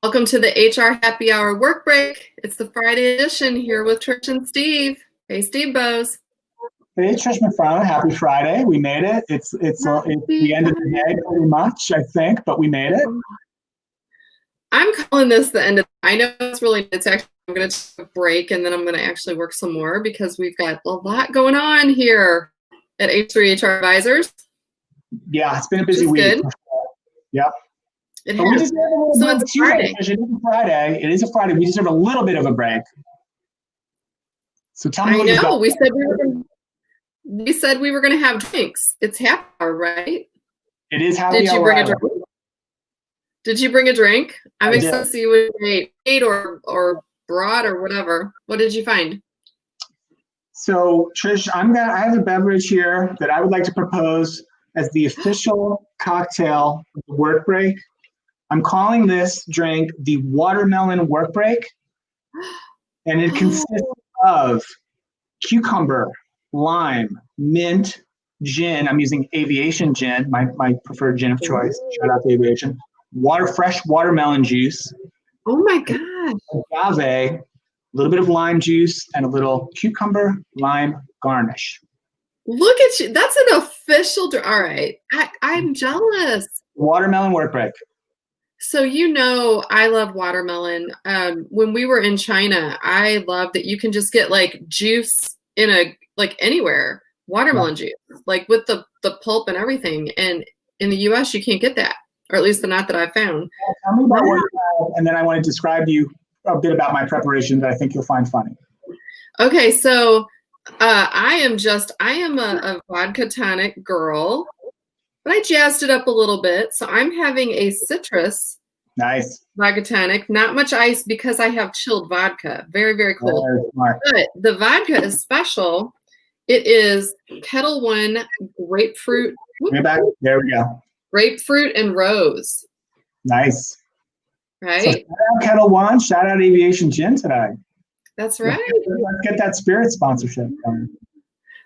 Welcome to the HR Happy Hour Work Break. It's the Friday edition here with Trish and Steve. Hey, Steve Bose. Hey, Trish McFarland, happy Friday. We made it. It's the end of the day pretty much, I think, but we made it. I'm calling this the end of, I know it's actually, I'm going to take a break and then I'm going to actually work some more because we've got a lot going on here at H3HR Advisors. Yeah, it's been a busy week. Good. Yep. It has. So it's Friday. It is a Friday. It is a Friday. We deserve a little bit of a break. So tell me what you got. We said we were going to have drinks. It's happy hour, right? It is happy hour. Did you bring a drink? Did you bring a drink? I'm excited to see what you ate or brought or whatever. What did you find? So Trish, I have a beverage here that I would like to propose as the official cocktail of the work break. I'm calling this drink the Watermelon Work Break. And it consists of cucumber, lime, mint, gin. I'm using Aviation gin, my preferred gin of choice. Shout out to Aviation. Fresh watermelon juice. Oh my gosh. Agave, a little bit of lime juice, and a little cucumber lime garnish. Look at you. That's an official drink. All right. I'm jealous. Watermelon Work Break. So I love watermelon. When we were in China, I love that you can just get like juice in anywhere, watermelon juice, like with the pulp and everything. And in the US, you can't get that, or at least not that I've found. Tell me about what you have, and then I want to describe to you a bit about my preparation that I think you'll find funny. Okay, so I am a vodka tonic girl. But I jazzed it up a little bit. So I'm having a citrus vodka tonic, not much ice because I have chilled vodka. Very, very cold. But the vodka is special. It is Ketel One grapefruit. There we go. Grapefruit and rose. Nice. Right? So shout out Ketel One. Shout out Aviation Gin today. That's right. Let's get that spirit sponsorship going.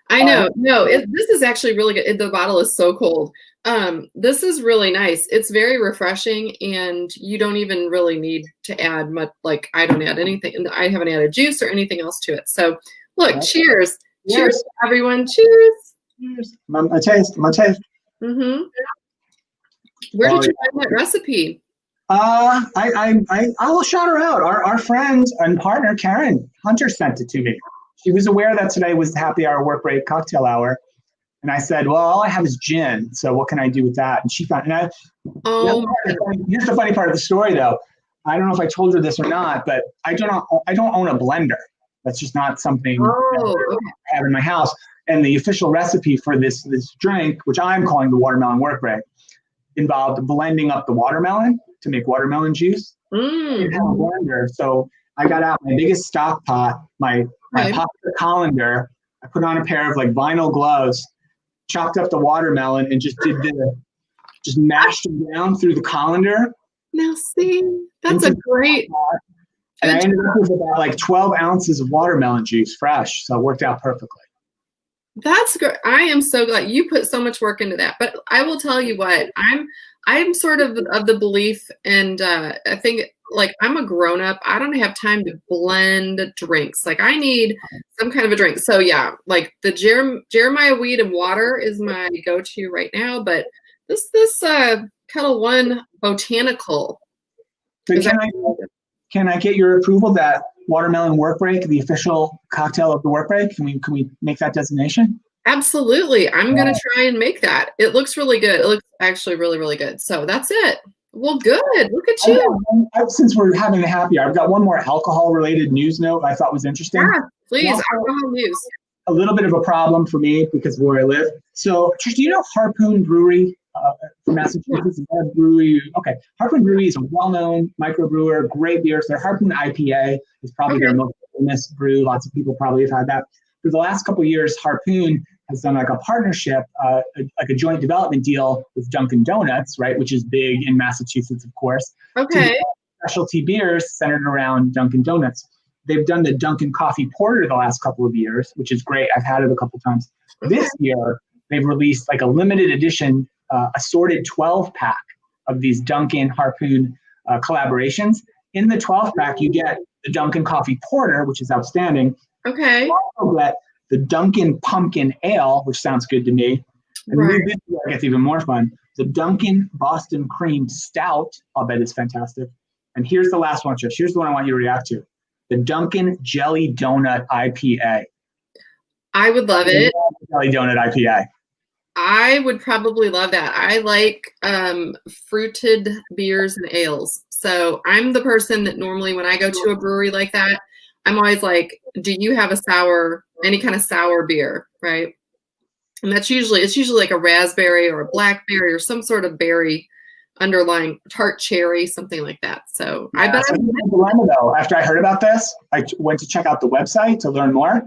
I know. This is actually really good. The bottle is so cold. This is really nice. It's very refreshing, and you don't even really need to add much. Like, I don't add anything. I haven't added juice or anything else to it. So, look, cheers. Cheers, everyone. Cheers. My taste. Mm-hmm. Where did you find that recipe? I will shout her out. Our friend and partner, Karen Hunter, sent it to me. She was aware that today was the happy hour work break cocktail hour. And I said, well, all I have is gin. So what can I do with that? And she found, here's the funny part of the story though. I don't know if I told her this or not, but I don't own a blender. That's just not something I have in my house. And the official recipe for this drink, which I'm calling the Watermelon Work Break, involved blending up the watermelon to make watermelon juice. In a blender. So I got out my biggest stock pot, my pasta colander. I put on a pair of vinyl gloves, chopped up the watermelon, and just mashed them down through the colander. Now see, that's a great. And I ended up with about 12 ounces of watermelon juice, fresh. So it worked out perfectly. That's great. I am so glad you put so much work into that. But I will tell you what, I'm sort of the belief, and I think I'm a grown up. I don't have time to blend drinks. I need some kind of a drink. So yeah, the Jeremiah weed and water is my go-to right now. But this Ketel One botanical. So can I get your approval that Watermelon Work Break, the official cocktail of the work break? Can we make that designation? Absolutely. I'm going to try and make that. It looks really good. It looks actually really, really good. So that's it. Well, good. Look at you. Since we're having a happy hour, I've got one more alcohol-related news note I thought was interesting. Yeah, please. Alcohol news. A little bit of a problem for me because of where I live. So, Trish, do you know Harpoon Brewery from Massachusetts? Brewery. Okay. Harpoon Brewery is a well-known microbrewer, great beers. Their Harpoon IPA is probably their most famous brew. Lots of people probably have had that. For the last couple of years, Harpoon has done a partnership, a joint development deal with Dunkin' Donuts, right, which is big in Massachusetts, of course. Okay. Specialty beers centered around Dunkin' Donuts. They've done the Dunkin' Coffee Porter the last couple of years, which is great. I've had it a couple times. Okay. This year, they've released a limited edition assorted 12-pack of these Dunkin' Harpoon collaborations. In the 12 pack, you get the Dunkin' Coffee Porter, which is outstanding. Okay. You also get the Dunkin' Pumpkin Ale, which sounds good to me. And Right. this is where it gets even more fun. The Dunkin' Boston Cream Stout, I'll bet is fantastic. And here's the last one, Trish. Here's the one I want you to react to. The Dunkin' Jelly Donut IPA. I would love it. Jelly Donut IPA. I would probably love that. I like fruited beers and ales. So I'm the person that normally when I go to a brewery like that, I'm always like, do you have any kind of sour beer, right? And it's usually like a raspberry or a blackberry or some sort of berry underlying tart cherry, something like that. So I bet. So dilemma though. After I heard about this, I went to check out the website to learn more.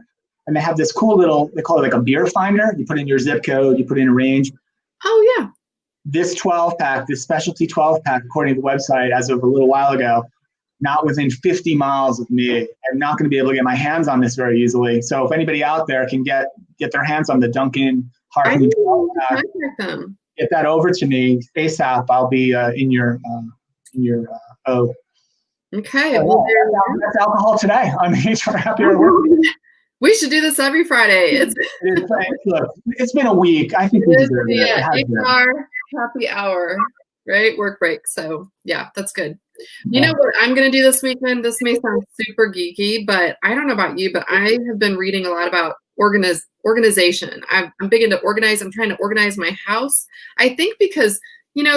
And they have this cool little, they call it like a beer finder. You put in your zip code, you put in a range. Oh, yeah. This 12 pack, this specialty 12 pack, according to the website, as of a little while ago, not within 50 miles of me. I'm not going to be able to get my hands on this very easily. So if anybody out there can get their hands on the Dunkin' Hartman 12 pack, get that over to me ASAP. I'll be in your O. Okay. So, well, that's alcohol today on the HR Happy Hour Work Week. We should do this every Friday. Look, it's been a week. I think we deserve it. Yeah, HR Happy Hour, right? Work break. So yeah, that's good. You know what I'm going to do this weekend? This may sound super geeky, but I don't know about you, but I have been reading a lot about organization. I'm big into organize. I'm trying to organize my house. I think because,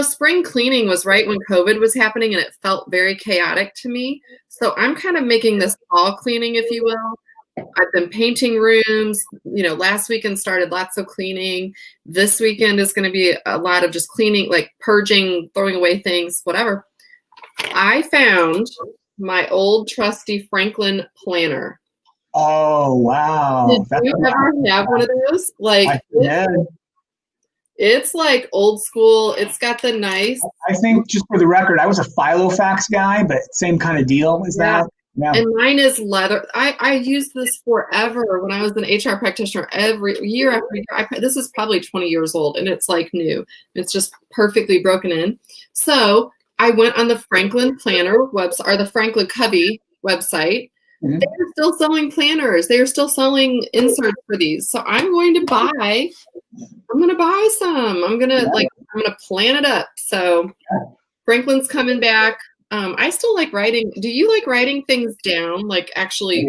spring cleaning was right when COVID was happening and it felt very chaotic to me. So I'm kind of making this fall cleaning, if you will. I've been painting rooms, last weekend started lots of cleaning. This weekend is going to be a lot of just cleaning, like purging, throwing away things, whatever. I found my old trusty Franklin planner. Oh, wow. Did you ever have one of those? It's like old school. It's got the nice. I think, just for the record, I was a Filofax guy, but same kind of deal as that. Yeah. And mine is leather. I used this forever when I was an HR practitioner. Every year after year, this is probably 20 years old, and it's like new. It's just perfectly broken in. So I went on the Franklin Planner website, or the Franklin Covey website. Mm-hmm. They're still selling planners. They are still selling inserts for these. So I'm going to buy some. I'm gonna plan it up. So Franklin's coming back. I still like writing. Do you like writing things down? Like actually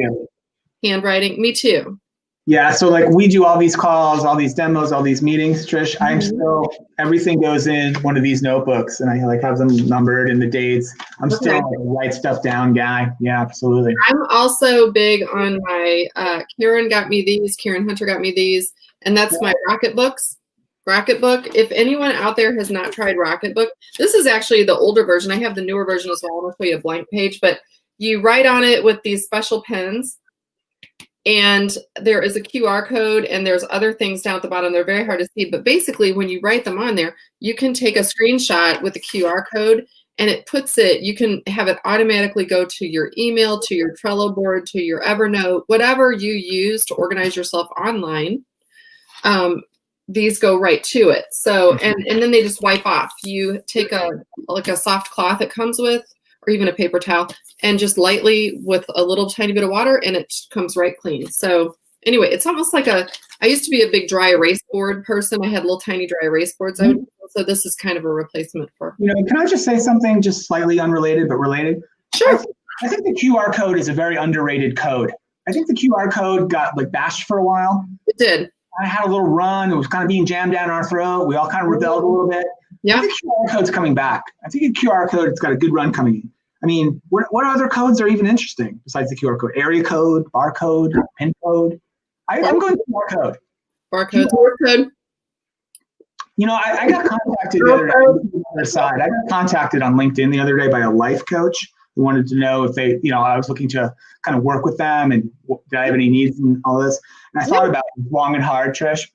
handwriting? Me too. Yeah. So like we do all these calls, all these demos, all these meetings, Trish. Mm-hmm. Everything goes in one of these notebooks and I have them numbered and the dates. I'm still a write stuff down guy. Yeah, absolutely. I'm also big on my, Karen Hunter got me these, and that's my Rocketbook. If anyone out there has not tried Rocketbook, this is actually the older version. I have the newer version as well. I'm going to show you a blank page, but you write on it with these special pens, and there is a QR code, and there's other things down at the bottom. They're very hard to see, but basically when you write them on there, you can take a screenshot with the QR code, and you can have it automatically go to your email, to your Trello board, to your Evernote, whatever you use to organize yourself online. These go right to it. So, and then they just wipe off. You take a soft cloth it comes with, or even a paper towel, and just lightly with a little tiny bit of water, and it comes right clean. So anyway, it's almost like I used to be a big dry erase board person. I had little tiny dry erase boards. So this is kind of a replacement for. Can I just say something just slightly unrelated, but related? Sure. I think the QR code is a very underrated code. I think the QR code got bashed for a while. It did. I had a little run. It was kind of being jammed down our throat. We all kind of rebelled a little bit. Yeah. I think QR code's coming back. I think the QR code, it's got a good run coming in. I mean, what other codes are even interesting besides the QR code? Area code, barcode, pin code. I'm going to QR code. Barcode. I got contacted the other side. I got contacted on LinkedIn the other day by a life coach who wanted to know if they, I was looking to kind of work with them and did I have any needs and all this. And I thought about it long and hard, Trish.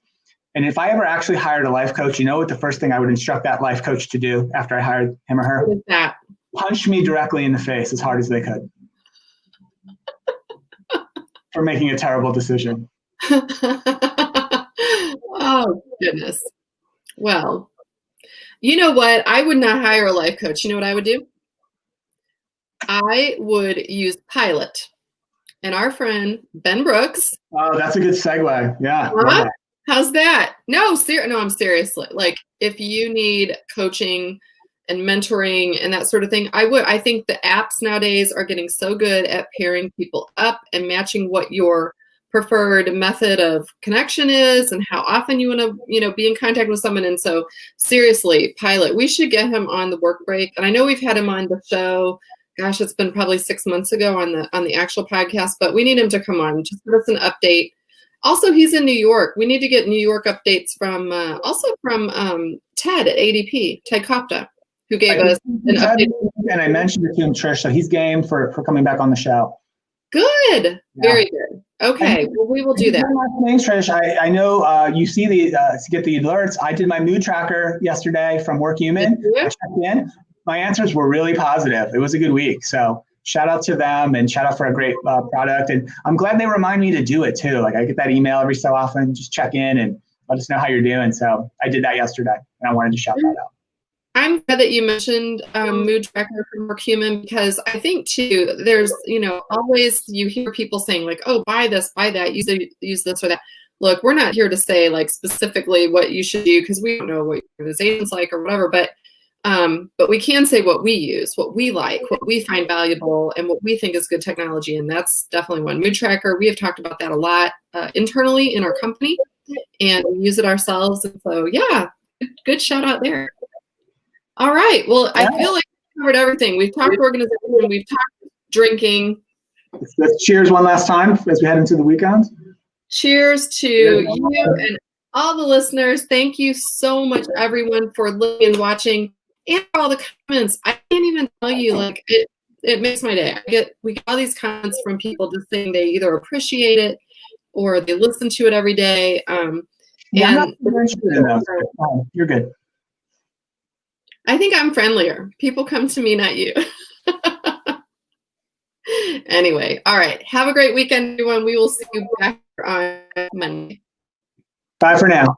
And if I ever actually hired a life coach, what the first thing I would instruct that life coach to do after I hired him or her? What is that? Punch me directly in the face as hard as they could for making a terrible decision. Oh, goodness. Well, you know what? I would not hire a life coach. You know what I would do? I would use Pilot. And our friend Ben Brooks. Oh, that's a good segue. Yeah. That. How's that? No, I'm seriously. Like, if you need coaching and mentoring and that sort of thing, I think the apps nowadays are getting so good at pairing people up and matching what your preferred method of connection is and how often you want to, be in contact with someone. And so seriously, Pilot, we should get him on the work break. And I know we've had him on the show. Gosh, it's been probably 6 months ago on the actual podcast, but we need him to come on, just give us an update. Also, he's in New York. We need to get New York updates from Ted at ADP, Ted Kopta, who gave us an update. And I mentioned it to him, Trish, so he's game for coming back on the show. Good. Yeah. Very good. Okay. Well, we will do that. Thanks, Trish. I know you see to get the alerts. I did my mood tracker yesterday from WorkHuman. I checked in. My answers were really positive. It was a good week. So shout out to them and shout out for a great product. And I'm glad they remind me to do it too. Like I get that email every so often, just check in and let us know how you're doing. So I did that yesterday and I wanted to shout that out. I'm glad that you mentioned mood tracker from WorkHuman, because I think too, there's, always you hear people saying like, oh, buy this, buy that, use this or that. Look, we're not here to say like specifically what you should do because we don't know what your organization's like or whatever, but we can say what we use, what we like, what we find valuable, and what we think is good technology. And that's definitely one. Mood tracker, we have talked about that a lot internally in our company, and we use it ourselves. And so, yeah, good shout out there. All right. Well, I feel like we covered everything. We've talked organization, we've talked drinking. Let's cheers one last time as we head into the weekend. Cheers to you and all the listeners. Thank you so much, everyone, for listening and watching. And for all the comments. I can't even tell you, like, it makes my day. We get all these comments from people just saying they either appreciate it or they listen to it every day. You're good. I think I'm friendlier. People come to me, not you. Anyway, all right. Have a great weekend, everyone. We will see you back on Monday. Bye for now.